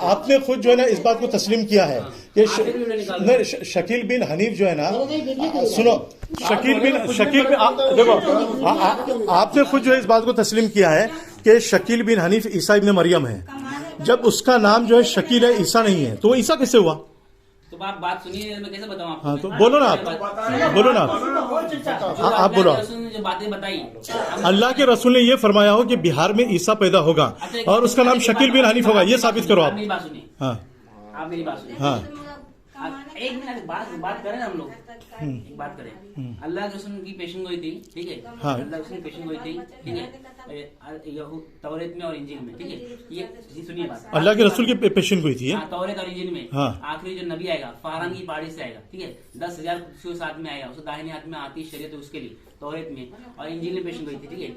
आपने खुद जो है ना इस बात को तस्लीम किया है कि शकील बिन हनीफ जो है ना, सुनो, शकील बिन देखो, आपने खुद जो है इस बात को तस्लीम किया है कि शकील बिन हनीफ ईसा इब्न मरियम है। जब उसका नाम जो है शकील है, ईसा नहीं है, तो वो ईसा कैसे हुआ? तो आप बात सुनिए, मैं कैसे बताऊं आपको? हाँ, तो बोलो ना आप, बोलो ना आप बोलो। जो बातें बताई, अल्लाह के रसूल ने ये फरमाया हो कि बिहार में ईसा पैदा होगा और उसका नाम शकील बिन हनीफ होगा, ये साबित करो आप। मेरी बात सुनिए, हाँ, आप मेरी बात सुनिए। हाँ, एक मिनट बात करें ना हम लोग, एक बात करें। अल्लाह के रसूल की पेशन गोई थी, ठीक है? हाँ। अल्लाह के रसूल की पेशन गोई थी, ठीक है? तौरेत में और इंजील में, ठीक है? ये सुनिए बात। अल्लाह के रसूल की पेशन गोई थी। तौरेत और इंजील में हाँ। आखिरी जो नबी आएगा फारंग की पहाड़ी से आएगा, ठीक है? 10,000 उसके साथ में आएगा, उसके दाहिने हाथ में आती शरीयत है उसके लिए, तौरेत में और इंजील में पेशन गोई थी, ठीक है?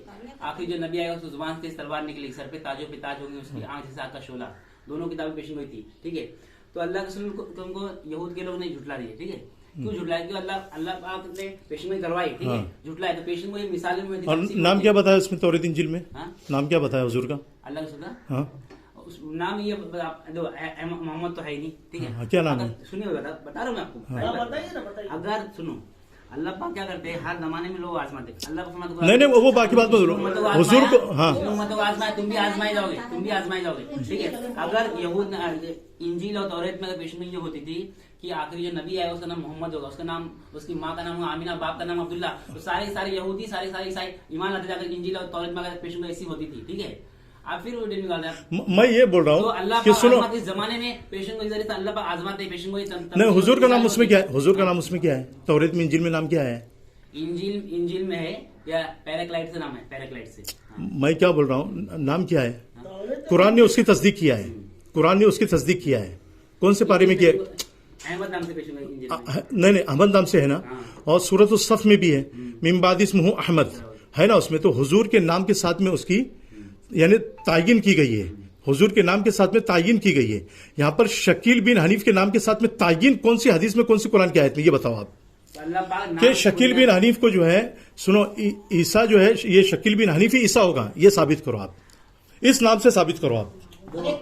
आखिरी जो नबी आएगा उसकी जुबान से तलवार निकलेगी, सर पे ताजों पे ताज होंगे, उसकी आंख से आग का शोला, दोनों किताबें पेशन गोई थी, ठीक है? तो अल्लाह के रसूल को तुमको यहूद के लोग नहीं झुटला रही है, ठीक है? क्यों झुटलाए? क्यों? अल्लाह पाक ने पेशन गोई करवाई, ठीक है? झुटलाए तो पेशन गोई मिसाल में। और नाम क्या बताया उसमें तौरेत इंजील में? हाँ? नाम क्या बताया हुजूर का? अल्लाह के रसूल का हाँ, नाम ये मोहम्मद तो है ही नहीं, ठीक है? हाँ, क्या नाम है? सुनिए, बता रहा हूँ मैं आपको। अगर सुनो, अल्लाह पाक क्या करते हैं, हर जमाने में लोग आजमाते हैं। अल्लाह को नहीं, वो बाकी बात बोलो हुजूर को। हाँ, आजमाए, तुम भी आजमाए जाओगे, ठीक है? अगर यहूद इंजील और तौरेत में पेशेंट ये होती थी कि आखिरी जो नबी आया उसका नाम मोहम्मद होगा, उसका नाम, उसकी माँ का नाम होगा आमिना, बाप का नाम अब्दुल्ला, तो सारे यहूदी सारे ईसाई ईमान लाते जाकर इंजील और तौरेत में अगर पेशेंट ऐसी होती थी, ठीक है? आप फिर निकाल रहे हैं। मैं ये बोल रहा तो हूँ अल्लाह कि सुनो, इस जमाने में पेशेंट को जरिए अल्लाह पाक आजमाते हैं, पेशेंट को नहीं, हुजूर का नाम उसमें क्या है? हुजूर का नाम उसमें क्या है? तौरेत में इंजील में नाम क्या है? इंजील में है या पैराक्लाइट से नाम है, पैराक्लाइट से। मैं क्या बोल रहा हूँ, नाम क्या है? कुरान ने उसकी तस्दीक किया है, कुरान ने उसकी तस्दीक किया है। कौन से पारे में किया है? अहमद नाम से पेशेंट नहीं, अहमद नाम से है ना, और सूरत उस सफ में भी है, मिन बाद इस्मुहु अहमद है ना उसमें। तो हुजूर के नाम के साथ में उसकी यानी तायीन की गई है, हुजूर के नाम के साथ में तायीन की गई है। यहाँ पर शकील बिन हनीफ के नाम के साथ में तायीन कौन सी हदीस में, कौन सी कुरान की आयत में, ये बताओ आप। कि शकील बिन हनीफ को जो है, सुनो, ईसा जो है ये शकील बिन हनीफ ही ईसा होगा, ये साबित करो आप, इस नाम से साबित करो आप। नहीं,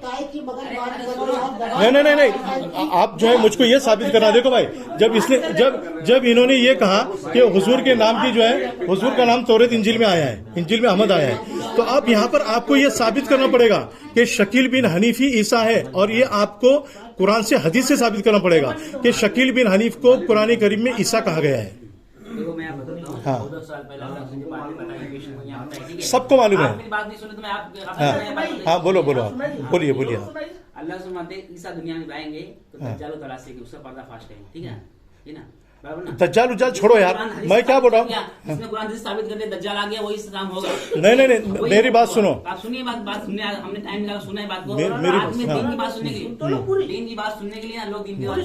आप जो है मुझको ये साबित करना। देखो भाई, जब इन्होंने ये कहा कि हुजूर के नाम की जो है, हुजूर का नाम तौरेत इंजील में आया है, इंजील में अहमद आया है, तो आप यहाँ पर आपको ये साबित करना पड़ेगा कि शकील बिन हनीफ ही ईसा है, और ये आपको कुरान से हदीस से साबित करना पड़ेगा कि शकील बिन हनीफ को कुरान करीम में ईसा कहा गया है। हाँ, सबको मालूम है। हाँ, बोलो आप, बोलिए अल्लाह सुनते ईसा दुनिया में आएंगे तो दज्जाल और तलाश से उसका पर्दाफाश करेंगे, ठीक है ना? दज्जाल उज्जाल छोड़ो यार, मैं क्या बोल रहा हूँ, इसमें कुरान से साबित करते दज्जाल आ गया वही इस्लाम होगा। नहीं, मेरी बात सुनो, आप सुनिए, बात सुनने, हमने टाइम लगा सुना है बात को, मेरी दीन की बात सुनने के लिए, दीन की बात सुनने के लिए लोग दीन की बात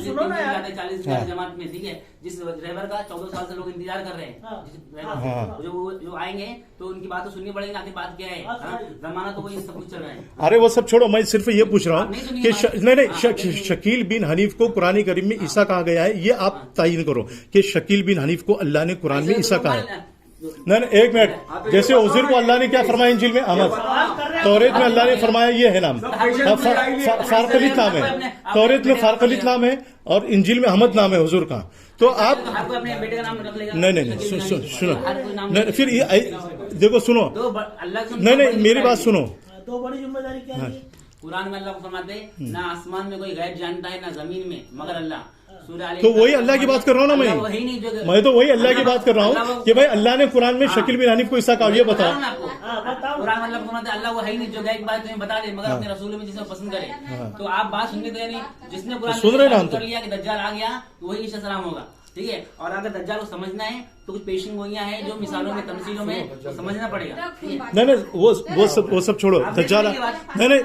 40 जमात में, ठीक है? जिस ड्राइवर का 14 साल से लोग इंतजार कर रहे हैं, जो आएंगे तो उनकी बात तो सुननी पड़ेगी, आखिर बात क्या है? जमाना तो वही सब कुछ चल रहा है। अरे वो सब छोड़ो, मैं सिर्फ ये पूछ रहा हूँ कि नहीं, शकील बिन हनीफ को कुरान करीम में ईसा कहा गया है, ये आप तायीन करो कि शकील बिन हनीफ को अल्लाह ने कुरान में ईसा कहा है। नहीं, एक मिनट, जैसे हुजूर को अल्लाह ने क्या फरमाया इंजील में? अहमद। तौरेत में अल्लाह ने फरमाया ये है नाम, फारकलित नाम है, तौरेत में फारकलित नाम है और इंजील में अहमद नाम है हुजूर का। तो आप अपने बेटे का नाम रख लेगा। नहीं, सुनो, नहीं, फिर देखो, सुनो, नहीं, मेरी बात सुनो। दो बड़ी जिम्मेदारी क्या है? कुरान में अल्लाह को फरमाते ना आसमान में कोई गैब जानता है ना जमीन में मगर अल्लाह। तो वही अल्लाह की बात कर रहा हूँ ना मैं तो वही अल्लाह की बात कर रहा हूँ कि भाई अल्लाह ने कुरान में शकील बिन हनीफ को ईसा कहा, ये बताओ। कुरान में अल्लाह वो है ही नहीं जो गैब बात तुम्हें बता दे, मगर अपने रसूल में जिसे पसंद करे। तो आप बात सुनने तो नहीं, जिसने कुरान कर लिया कि दज्जाल आ गया वही ईसा सलाम होगा, ठीक है? और अगर दज्जाल को समझना है तो कुछ पेशिंग गोइयां हैं जो मिसालों में, तमसीलों में तो समझना पड़ेगा। नहीं, वो सब छोड़ो, दज्जाल नहीं,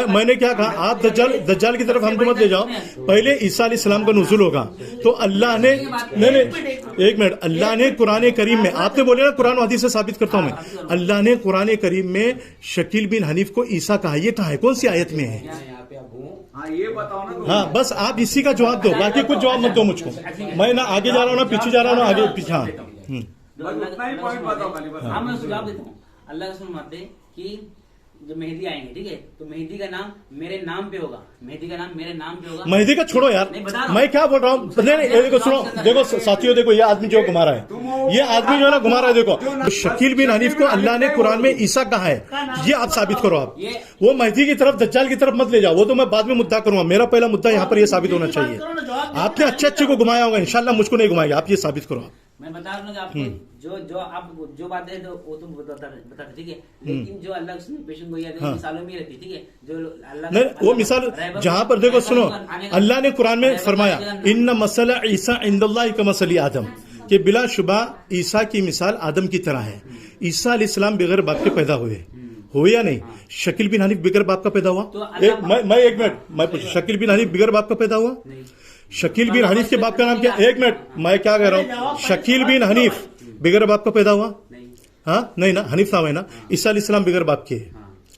मैंने क्या कहा, आप दज्जाल की तरफ हमको मत ले जाओ। पहले ईसा अलैहिस्सलाम का नुज़ूल होगा तो अल्लाह ने, नहीं, एक मिनट, अल्लाह ने कुरान करीम में, आपने बोले ना कुरान हदीस से साबित करता हूं मैं, अल्लाह ने कुरान करीम में शकील बिन हनीफ को ईसा कहा, ये कहा है? कौन सी आयत में है? ये बताओ ना। हाँ, बस आप इसी का जवाब दो, बाकी कुछ जवाब मत दो मुझको। मैं ना आगे जा रहा हूँ ना पीछे जा रहा हूँ ना आगे पीछे। हाँ, मैं सुझाव देता हूँ, अल्लाह रसूल फरमाते कि जब मेहदी आएंगे, ठीक है, तो मेहदी का नाम मेरे नाम पे होगा, मेहदी का नाम मेरे नाम पे होगा। मेहदी का छोड़ो यार, नहीं, बता रहा हूं। मैं क्या बोल रहा हूँ, नहीं, देखो सुनो, देखो साथियों, देखो ये आदमी जो घुमा रहा है, ये आदमी जो है ना घुमा रहा है, देखो शकील बिन हनीफ को अल्लाह ने कुरान में ईसा कहा है, ये आप साबित करो। आप वो मेहदी की तरफ, दज्जाल की तरफ मत ले जाओ, वो तो मैं बाद में मुद्दा करूंगा। मेरा पहला मुद्दा यहाँ पर ये साबित होना चाहिए। आपने अच्छे अच्छे को घुमाया होगा, इंशाल्लाह मुझको नहीं घुमाएगा। आप ये साबित करो। मैं बता रहा हूँ आपको, जो आप जो बात है तो वो तुम बताते, ठीक है, लेकिन जो अल्लाह उसने पेशन गोई मिसालों में रहती, ठीक है, जो अल्लाह नहीं, वो मिसाल जहां पर देखो सुनो, अल्लाह ने कुरान में फरमाया इन्ना मसला ईसा इंदल्लाह का मसली आदम, कि बिलाशुबा ईसा की मिसाल आदम की तरह है। ईसा अलैहिस्सलाम बगैर बाप के पैदा हुए या नहीं? शकील बिन हनीफ बगैर बाप का पैदा हुआ? मैं एक मिनट, मैं पूछ, शकील बिन हनीफ बगैर बाप का पैदा हुआ? शकील बिन हनीफ के बाप का नाम क्या? एक मिनट, मैं क्या कह रहा हूँ, शकील बिन हनीफ बगैर बाप का पैदा हुआ? हाँ, नहीं ना, हनीफ नाम है ना। ईसा अलैहिस्सलाम बगैर बाप के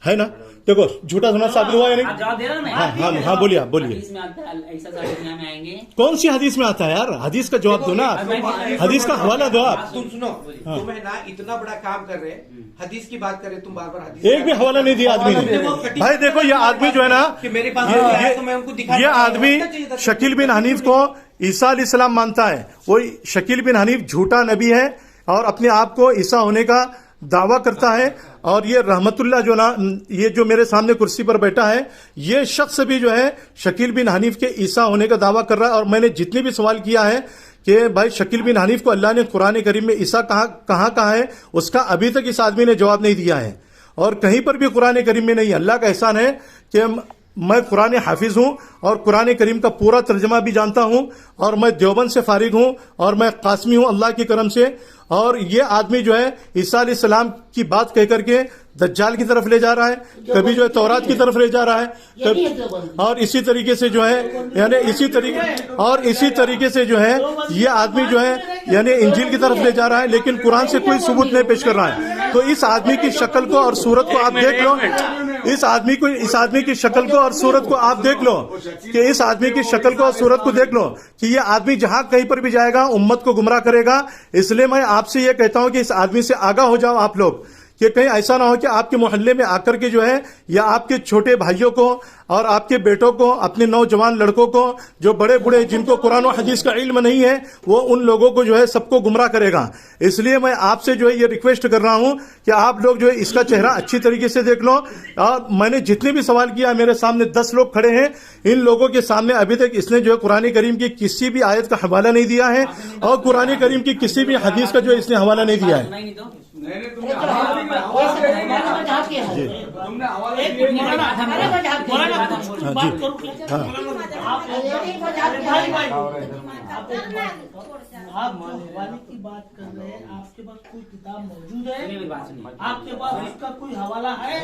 है ना। देखो झूठा सुना साबित हुआ है नहीं? जवाब दे रहा हूं मैं। हाँ, बोलिए आप, बोलिए। हदीस में आता है, ऐसा साबित दुनिया में आएंगे। कौन सी हदीस में आता है यार? हदीस का जवाब दो ना, हदीस का हवाला दो आप। तुम सुनो, तुम है ना इतना बड़ा काम कर रहे हैं, हदीस की बात करें, तुम बार बार हदीस, एक भी हवाला नहीं दिया आदमी ने। भाई देखो ये आदमी जो है ना, कि मेरे पास तो मैं उनको दिखा, ये आदमी शकील बिन हनीफ को ईसा अलैहिस्सलाम मानता है। वो शकील बिन हनीफ झूठा नबी है और अपने आप को ईसा होने का दावा करता है। और ये रहमतुल्लाह जो ना, ये जो मेरे सामने कुर्सी पर बैठा है, ये शख्स भी जो है शकील बिन हनीफ के ईसा होने का दावा कर रहा है। और मैंने जितने भी सवाल किया है कि भाई शकील बिन हनीफ को अल्लाह ने कुरान करीम में ईसा कहाँ कहा है, उसका अभी तक इस आदमी ने जवाब नहीं दिया है। और कहीं पर भी कुरान करीम में नहीं। अल्लाह का एहसान है कि मैं कुरान हाफिज हूं और कुरान करीम का पूरा तर्जमा भी जानता हूं, और मैं देवबंद से फारिग हूं, और मैं कासमी हूं अल्लाह की करम से। और ये आदमी जो है ईसा अलैहिस्सलाम की बात कह करके दज्जाल की तरफ ले जा रहा है, कभी जो है तौरात की तरफ ले जा रहा है, कभी, और इसी तरीके से जो है, यानी इसी तरीके से जो है ये आदमी जो है यानी इंजील की तरफ ले जा रहा है, लेकिन कुरान से कोई सबूत नहीं पेश कर रहा है। तो इस आदमी की शक्ल को और सूरत को आप देख लो, इस आदमी की शक्ल को और सूरत को आप देख लो, कि इस आदमी की शक्ल को और सूरत को देख लो कि ये आदमी जहां कहीं पर भी जाएगा उम्मत को गुमराह करेगा। इसलिए मैं आपसे ये कहता हूं कि इस आदमी से आगाह हो जाओ आप लोग, कि कहीं ऐसा ना हो कि आपके मोहल्ले में आकर के जो है, या आपके छोटे भाइयों को और आपके बेटों को, अपने नौजवान लड़कों को, जो बड़े बूढ़े जिनको कुरान और हदीस का इल्म नहीं है, वो उन लोगों को जो है सबको गुमराह करेगा। इसलिए मैं आपसे जो है ये रिक्वेस्ट कर रहा हूं कि आप लोग जो है इसका चेहरा अच्छी तरीके से देख लो। और मैंने जितने भी सवाल किया, मेरे सामने 10 लोग खड़े हैं, इन लोगों के सामने अभी तक इसने जो है कुरान करीम की किसी भी आयत का हवाला नहीं दिया है, और कुरान करीम की किसी भी हदीस का जो है इसने हवाला नहीं दिया है। आप मौलवी की बात कर रहे हैं, आपके पास कोई किताब मौजूद है? आपके पास उसका कोई हवाला है?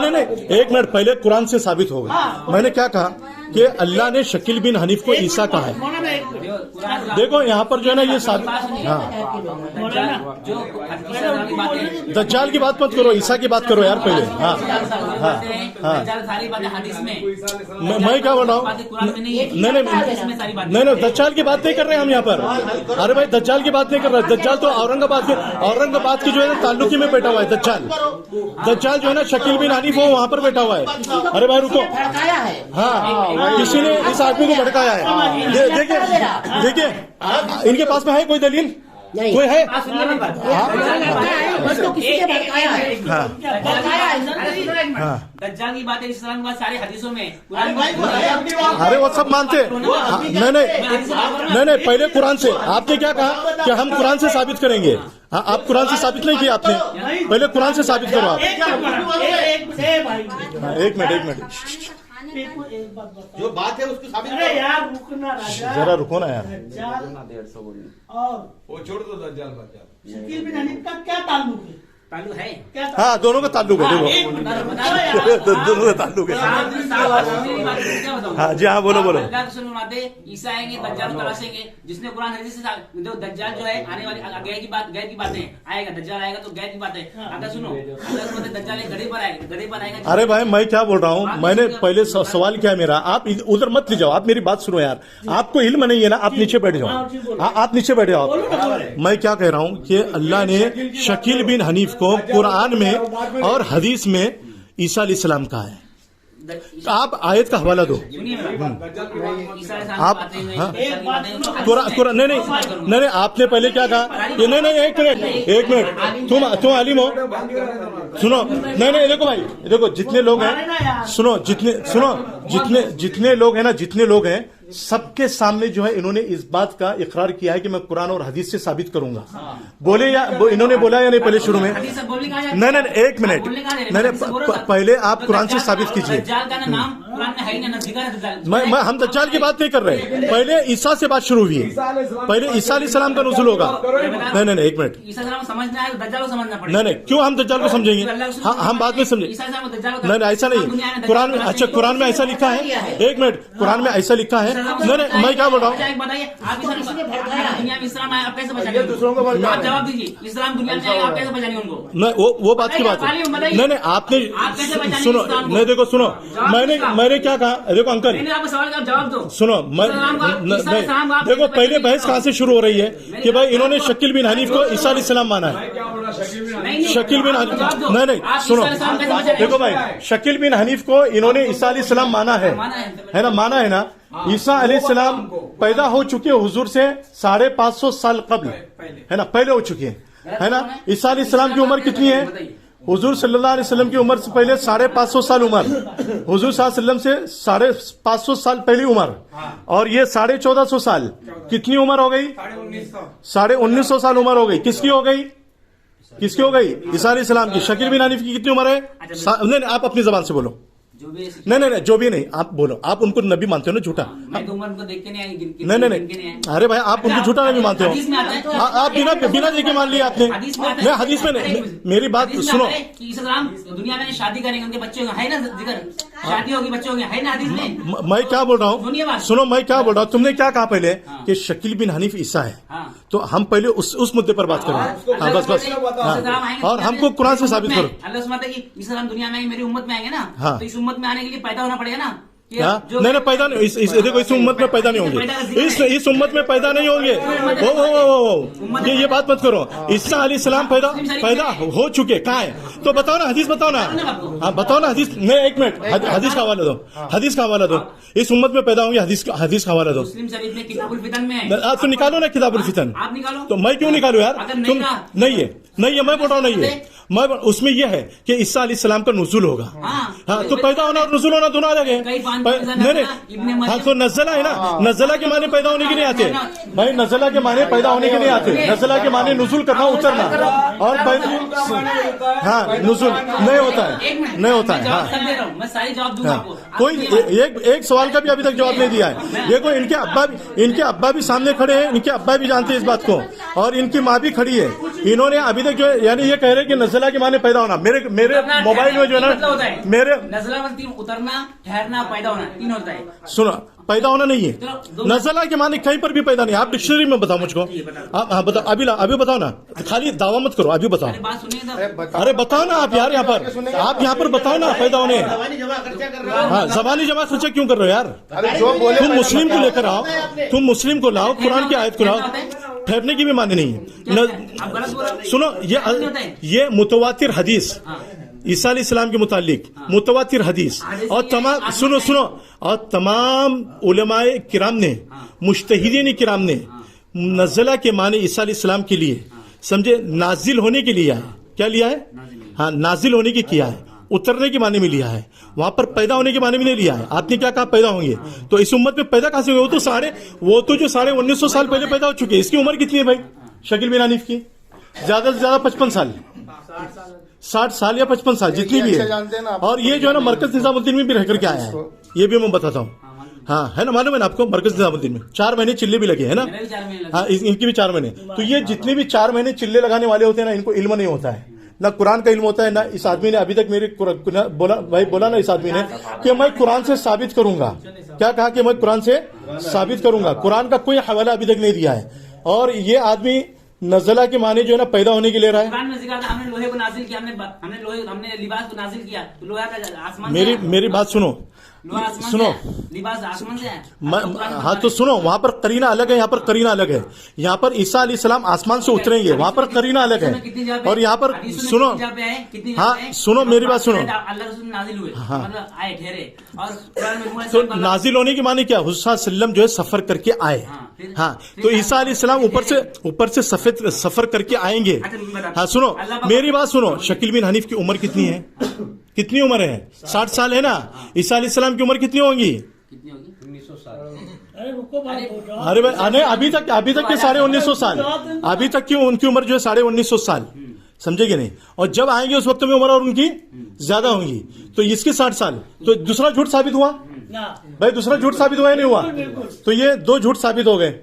नहीं, एक मिनट, पहले कुरान से साबित हो गया। मैंने क्या कहा कि अल्लाह ने शकील बिन हनीफ को ईसा कहा है। देखो यहाँ पर जो है ना ये साबित, दज्जाल की बात मत करो, ईसा की बात करो यार पहले। मैं क्या बोल रहा हूँ, नहीं, दज्जाल की बात नहीं कर रहे हम यहाँ पर। अरे भाई दज्जाल की बात नहीं कर रहे। दज्जाल तो औरंगाबाद की जो है ताल्लुकी में बैठा हुआ है। दज्जाल जो है ना शकील बिन हनीफ वो वहां पर बैठा हुआ है। अरे भाई रुको, हाँ, किसी ने इस आदमी को भड़काया है। देखिए इनके पास में है कोई दलील? कोई है? दज्जाल की बात है इस्लाम की बात सारी हदीसों में। अरे वो सब मानते। नहीं, पहले कुरान से। आपने क्या कहा कि हम कुरान से साबित करेंगे? आप कुरान से साबित नहीं किया आपने, पहले कुरान से साबित करो आप। एक मिनट, एक बात बताओ, जो बात है उसको साबित अरे यार रुकना राजा, जरा रुको ना यार। और वो छोड़ दो दज्जाल बच्चा। शकील बिन हनीफ का क्या ताल्लुक है? ताल्लुक है क्या हाँ, दोनों का ताल्लुक है। दोनों का ताल्लुक है। हाँ जी, हाँ, बोलो। अल्लाह रसूल फरमाते ईसा आएंगे, दज्जाल को तराशेंगे। जिसने कुरान हदीस से जो दज्जाल जो है आने वाली गैर की बात है, आएगा दज्जाल आएगा तो गैर की बात है। अगर सुनो, अल्लाह दज्जाल एक गरीब पर आएगा। अरे भाई मैं क्या बोल रहा हूँ, मैंने पहले सवाल किया मेरा, आप उधर मत ले जाओ, आप मेरी बात सुनो यार। आपको इल्म नहीं है ना, आप नीचे बैठ जाओ, आप नीचे बैठ जाओ। मैं क्या कह रहा हूँ कि अल्लाह ने शकील बिन हनीफ को कुरान में और हदीस में ईसा अलैहिस्सलाम कहा है। आप आयत का हवाला दो। सुनिए मेरा। ईसा अलैहिस्सलाम आप बातें हैं, हाँ? दज्जाल की बातें हैं, कुरान नहीं, आपने पहले क्या कहा कि नहीं एक मिनट तुम आलिम हो, सुनो, नहीं देखो भाई, देखो जितने लोग हैं, सुनो जितने लोग हैं सबके सामने जो है इन्होंने इस बात का इकरार किया है कि मैं कुरान और हदीस से साबित करूंगा। बोले या इन्होंने बोला या नहीं पहले शुरू में? हदीस से बोलने कहा जाए। नहीं एक मिनट, बोलने कहा जाए। नहीं पहले आप कुरान से साबित कीजिए। दज्जाल का नाम कुरान में है ही ना, जिक्र है दज्जाल। मैं हम दज्जाल की बात नहीं कर रहे, पहले ईसा से बात शुरू हुई है। पहले ईसा अलैहिस्सलाम का नुज़ूल होगा। नहीं एक मिनट, ईसा अलैहिस्सलाम समझना है, दज्जाल को समझना पड़ेगा। नहीं क्यों हम दज्जाल को समझेंगे? हम बाद में समझेंगे। ईसा अलैहिस्सलाम को दज्जाल को नहीं ऐसा नहीं, कुरान में, अच्छा कुरान में ऐसा लिखा है? एक मिनट, कुरान में ऐसा लिखा है? नहीं मैं क्या बोल रहा हूँ, बताइए आप दुनिया में इस्लाम आया, आप कैसे बचाएंगे? आप जवाब दीजिए, इस्लाम दुनिया में आएगा, आप कैसे बचाएंगे उनको? नहीं वो बात की बात है। नहीं आपने सुनो, नहीं देखो सुनो, मैंने क्या कहा, देखो अंकल आपको सवाल का जवाब दो। सुनो, मैं देखो पहले बहस कहाँ से शुरू हो रही है कि भाई इन्होंने शकील बिन हनीफ को ईसा अलैहिस्सलाम माना है। शकील बिन हनीफ नहीं सुनो, देखो भाई शकील बिन हनीफ को इन्होंने ईसा अलैहिस्सलाम माना है ना, माना है ना। ईसा अलैहिस्सलाम पैदा हो चुके हुजूर से 550 साल कबल, है ना, पहले हो चुके हैं, है ना। ईसा अलैहिस्सलाम की उम्र कितनी है? हुजूर सल्लल्लाहु अलैहि वसल्लम की उम्र से पहले 550 साल उम्र, हुजूर सल्लल्लाहु अलैहि वसल्लम से 550 साल पहली उम्र, और ये 1450 साल, कितनी उम्र हो गई? 1950 साल उम्र हो गई। किसकी हो गई? ईसा अलैहिस्सलाम की। शकील बिन हनीफ की कितनी उम्र है? नहीं आप अपनी जबान से बोलो। नहीं जो भी नहीं, आप बोलो। आप उनको नबी मानते हो ना, झूठा? मैं तो उम्र उनको देख के नहीं आई, नहीं अरे भाई आप उनको झूठा नबी मानते हो। आप बिना देखे मान लिया आपने। नहीं हदीस में नहीं, मेरी बात सुनो। इस्लाम दुनिया में शादी करेंगे, उनके बच्चे होंगे, है ना जिक्र, शादी होगी, बच्चे होंगे, है ना हदीस में? मैं क्या बोल रहा हूँ, सुनो मैं क्या बोल रहा हूँ। तुमने क्या कहा पहले कि शकील बिन हनीफ ईसा है, तो हम पहले उस मुद्दे पर बात करें। हाँ बस और हमको कुरान से साबित करो। अल्लाह सुबहान की इस्लाम दुनिया में मेरी उम्मत में आएंगे ना, तो इस उम्मत में आने के लिए पैदा होना पड़ेगा ना। नहीं पैदा नहीं, देखो इस उम्मत में पैदा नहीं होंगे, इस उम्मत में पैदा नहीं होंगे। ये बात मत करो। ईसा अलैहिस्सलाम पैदा हो चुके, कहाँ है? तो बताओ ना, हदीस बताओ ना। हाँ बताओ ना हदीस। नहीं एक मिनट, हदीस का हवाला दो, हदीस का हवाला दो। इस उम्मत में पैदा होंगे, हदीस का हवाला दो। मुस्लिम शरीफ में किताबुल फितन में है। आप तो निकालो ना किताबुल फितन। आप निकालो। तो मैं क्यों निकालू यार? तुम नहीं है मैं बोल रहा हूँ नहीं है। मैं उसमें यह है कि ईसा अलैहिस्सलाम का नुज़ूल होगा। हाँ तो पैदा होना और नुज़ूल होना दोनों अलग है। नहीं हाँ तो नज़ला है ना, नज़ला के माने पैदा होने के नहीं आते भाई, नज़ला के माने पैदा होने के नहीं आते। नज़ला के माने नुज़ूल करना, उतरना, और हाँ नुज़ूल नहीं होता है। हाँ मैं सारी जवाब दूंगा आपको। कोई एक सवाल का भी अभी तक जवाब नहीं दिया है। देखो इनके अब्बा भी सामने खड़े हैं, इनके अब्बा भी जानते हैं इस बात को, और इनकी माँ भी खड़ी है। इन्होंने अभी तक जो है, यानी ये कह रहे हैं कि नज़ला के माने पैदा होना। मेरे मोबाइल में जो है ना, मेरे नज़ला में 3 उतरना, ठहरना, पैदा होना 3 होता है। सुनो, पैदा होना नहीं है। नज़ला के माने कहीं पर भी पैदा नहीं। आप डिक्शनरी में बताओ मुझको। हाँ बताओ, अभी बताओ ना, खाली दावा मत करो, अभी बताओ। अरे बताओ ना आप यार, यहाँ पर बताओ ना पैदा होने। हाँ ज़बानी जमा खर्चा क्यों कर रहे हो यार? तुम मुस्लिम को लेकर आओ, तुम मुस्लिम को लाओ, कुरान की आयत को लाओ। ठहरने की भी माने नहीं है। सुनो, ये मुतवातिर हदीस ईसा अलैहिस्सलाम के मुतालिक मुतवातिर हदीस, और तमाम सुनो और तमाम उलमाए किराम ने, मुज्तहिदीन किराम ने नज़ला के माने ईसा अलैहिस्सलाम के लिए समझे, नाजिल होने के लिए है। क्या लिया है? हाँ नाजिल होने की किया है, उतरने के माने में लिया है। वहां पर पैदा होने के माने में नहीं लिया है। आपने क्या कहा? पैदा होंगे। तो इस उम्मत में पैदा कहां से होंगे? वो तो जो 1950 साल पहले पैदा हो चुके हैं। इसकी उम्र कितनी है भाई शकील बिन हनीफ की? ज्यादा से ज्यादा 55 साल, 60 साल या 55 साल जितनी भी है। और ये जो है ना मरकज निजामुद्दीन में भी रह करके आया है, ये भी मैं बताता हूँ। हाँ है ना, मालूम है ना आपको? मरकज निजामुद्दीन में 4 महीने चिल्ले भी लगे है ना। हाँ इनकी भी 4 महीने। तो ये जितने भी 4 महीने चिल्ले लगाने वाले होते हैं ना, इनको इल्म नहीं होता है, ना कुरान का इल्म होता है, ना इस आदमी ने अभी तक मेरे बोला ना इस आदमी ने कि मैं कुरान से साबित करूंगा। क्या कहा कि मैं कुरान से साबित करूंगा? कुरान का कोई हवाला अभी तक नहीं दिया है। और ये आदमी नज़ला के माने जो है ना पैदा होने के ले रहा है। कुरान में जिक्र था, हमने लोहे को नाजिल किया, हमने लिबास को नाजिल किया, तो लोहा का आसमान। मेरी बात सुनो, लोहा आसमान सुनो। से है, लिबास आसमान से है। हाँ तो सुनो, वहां पर करीना अलग है, यहाँ पर करीना अलग है। यहाँ पर ईसा अलैहिस्सलाम आसमान से उतरेंगे, वहां पर करीना अलग है। और यहाँ पर सुनो, हाँ सुनो मेरी बात सुनो। अल्लाह रसूल नाजिल हुए, मतलब आए ठहरे। और कुरान में मुहम्मद तो सल्लल्लाहु अलैहि नाजिल होने की माने क्या, हुज़ूर सल्लम जो है सफर करके आए। हाँ तो ईसा अलैहिस्सलाम ऊपर से सफर करके आएंगे। हाँ सुनो मेरी बात सुनो, शकील बिन हनीफ की उम्र कितनी है? कितनी उम्र है? 60 साल है ना। ईसा अलैहिस्सलाम की उम्र कितनी होगी? कितनी होगी? 1900 साल। अरे रुको बात हो जाओ। अरे भाई अभी तक के 1950 साल, अभी तक की उनकी उम्र जो है 1950 साल, समझेगे नहीं। और जब आएंगे उस वक्त में उम्र और उनकी ज्यादा होंगी। तो इसके 60 साल, तो दूसरा झूठ साबित हुआ ना भाई, दूसरा झूठ साबित हुआ या नहीं हुआ? तो ये 2 झूठ साबित हो गए।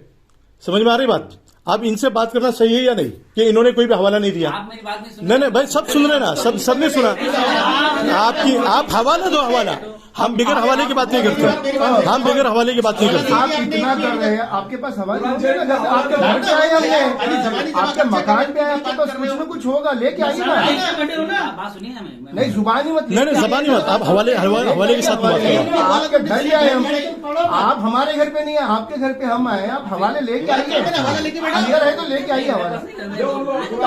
समझ में आ रही बात? अब इनसे बात करना सही है या नहीं कि इन्होंने कोई भी हवाला नहीं दिया? आप मेरी बात नहीं सुन नहीं भाई, सब सुन रहे ना, सबने सुना। आप हवाला दो, हवाला। हम बिगर हवाले की बात नहीं करते, हम बिगर हवाले की बात नहीं करते। आप इतना कर रहे हैं, आपके पास हवाले होंगे ना, जब आपके घर पे आए हमने, आपके मकान पे आए, आपके पास कुछ न कुछ होगा, लेके आइए ना। आप बात सुनिए ना मेरी। नहीं जुबानी मत, नहीं जबानी मत, आप हवाले के साथ बात करो। आपके घर ही आए हम, आप हमारे घर पे नहीं है, आपके घर पे हम आए, आप हवाले लेके आइए। क्लियर है तो लेके आइए हवाला।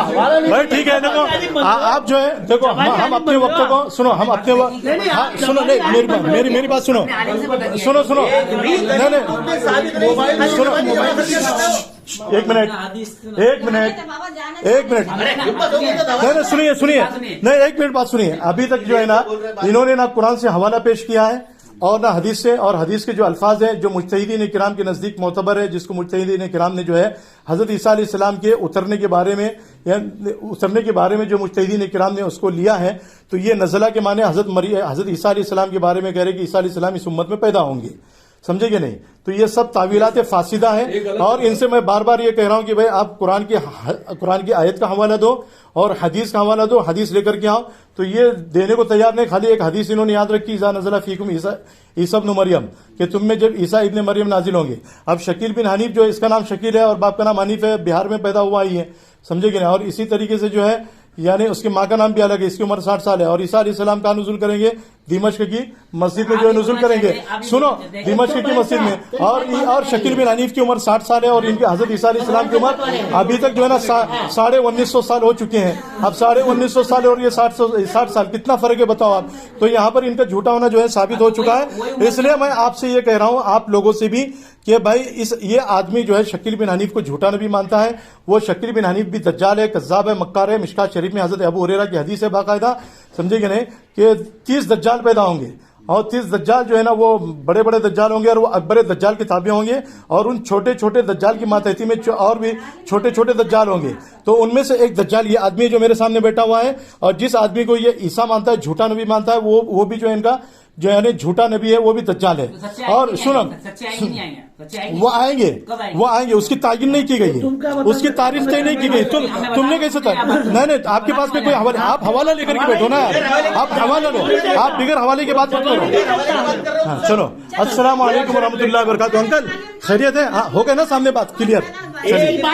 हवाला नहीं भाई ठीक है, देखो आप जो है, देखो हम अपने वक्त को सुनो, हम अपने वक्त, हाँ सुनो, नहीं मेरी बात सुनो, सुनो नहीं सुनो, एक मिनट नहीं सुनिए नहीं, एक मिनट बात सुनिए। अभी तक जो है ना, इन्होंने ना कुरान से हवाला पेश किया है और ना हदीस से, और हदीस के जो अल्फाज हैं जो मुज्तहिदीन किराम के नजदीक मोतबर है, जिसको मुज्तहिदीन किराम ने जो है हजरत ईसा अलैहिस्सलाम के उतरने के बारे में, या उतरने के बारे में जो मुज्तहिदीन किराम ने उसको लिया है, तो ये नज़ला के माने हजरत ईसा अलैहिस्सलाम के बारे में कह रहे कि ईसा अलैहिस्सलाम इस उम्मत में पैदा होंगे। समझेगे नहीं? तो ये सब तावीलात फासिदा है। और इनसे मैं बार बार ये कह रहा हूं कि भाई आप कुरान की आयत का हवाला दो और हदीस का हवाला दो, हदीस लेकर के आओ। तो ये देने को तैयार नहीं, खाली एक हदीस इन्होंने याद रखी, इज़ा नज़ला फीकुम ईसा इब्न मरियम, कि तुम में जब ईसा इब्न मरियम नाजिल होंगे। अब शकील बिन हनीफ जो है, इसका नाम शकील है और बाप का नाम हनीफ है, बिहार में पैदा हुआ ही है, समझेगे ना। और इसी तरीके से जो है, यानी उसकी माँ का नाम भी अलग है, इसकी उम्र 60 साल है। और ईसा अलैहिस्सलाम का नुज़ुल करेंगे दिमश्क की मस्जिद में, जो है नुज़ुल करेंगे, सुनो, दिमश्क की मस्जिद में। और शकील बिन हनीफ की उम्र 60 साल है और इनके हजरत ईसा अलैहिस्सलाम की उम्र अभी तक जो है ना 1950 साल हो चुके हैं। अब 1950 साल और ये 60 साल, कितना फर्क है बताओ आप। तो यहाँ पर इनका झूठा होना जो है साबित हो चुका है। इसलिए मैं आपसे ये कह रहा हूँ, आप लोगों से भी, कि भाई ये आदमी जो है शकील बिन हनीफ को झूठा नबी मानता है। वो शकील बिन हनीफ भी दज्जाल है, कज़्ज़ाब है, मक्कार है। मिशकात शरीफ में हजरत अबू हुरैरा की हदीस है बाकायदा, समझेंगे नहीं, कि 30 दज्जाल पैदा होंगे और 30 दज्जाल जो है ना वो बड़े बड़े दज्जाल होंगे और वो अकबर दज्जाल के ताबे होंगे। और उन छोटे छोटे दज्जाल की मातहती में और भी छोटे छोटे दज्जाल होंगे। तो उनमें से एक दज्जाल ये आदमी जो मेरे सामने बैठा हुआ है, और जिस आदमी को ये ईसा मानता है, झूठा नबी मानता है, वो भी जो है इनका जो है झूठा नबी है, वो भी दज्जाल है। और सुनो, वो आएंगे, उसकी तायीन नहीं की गई है, उसकी तारीफ तय नहीं की गई। तुमने कैसे नहीं, आपके पास में कोई हवाला, आप हवाला लेकर के बैठो ना, आप हवाला लो, आप बिगर हवाले की बात मत करो। हाँ चलो, अस्सलाम वालेकुम रहमतुल्लाहि व बरकातहू। अंकल खैरियत है? हाँ हो गया ना सामने बात क्लियर? चलिए।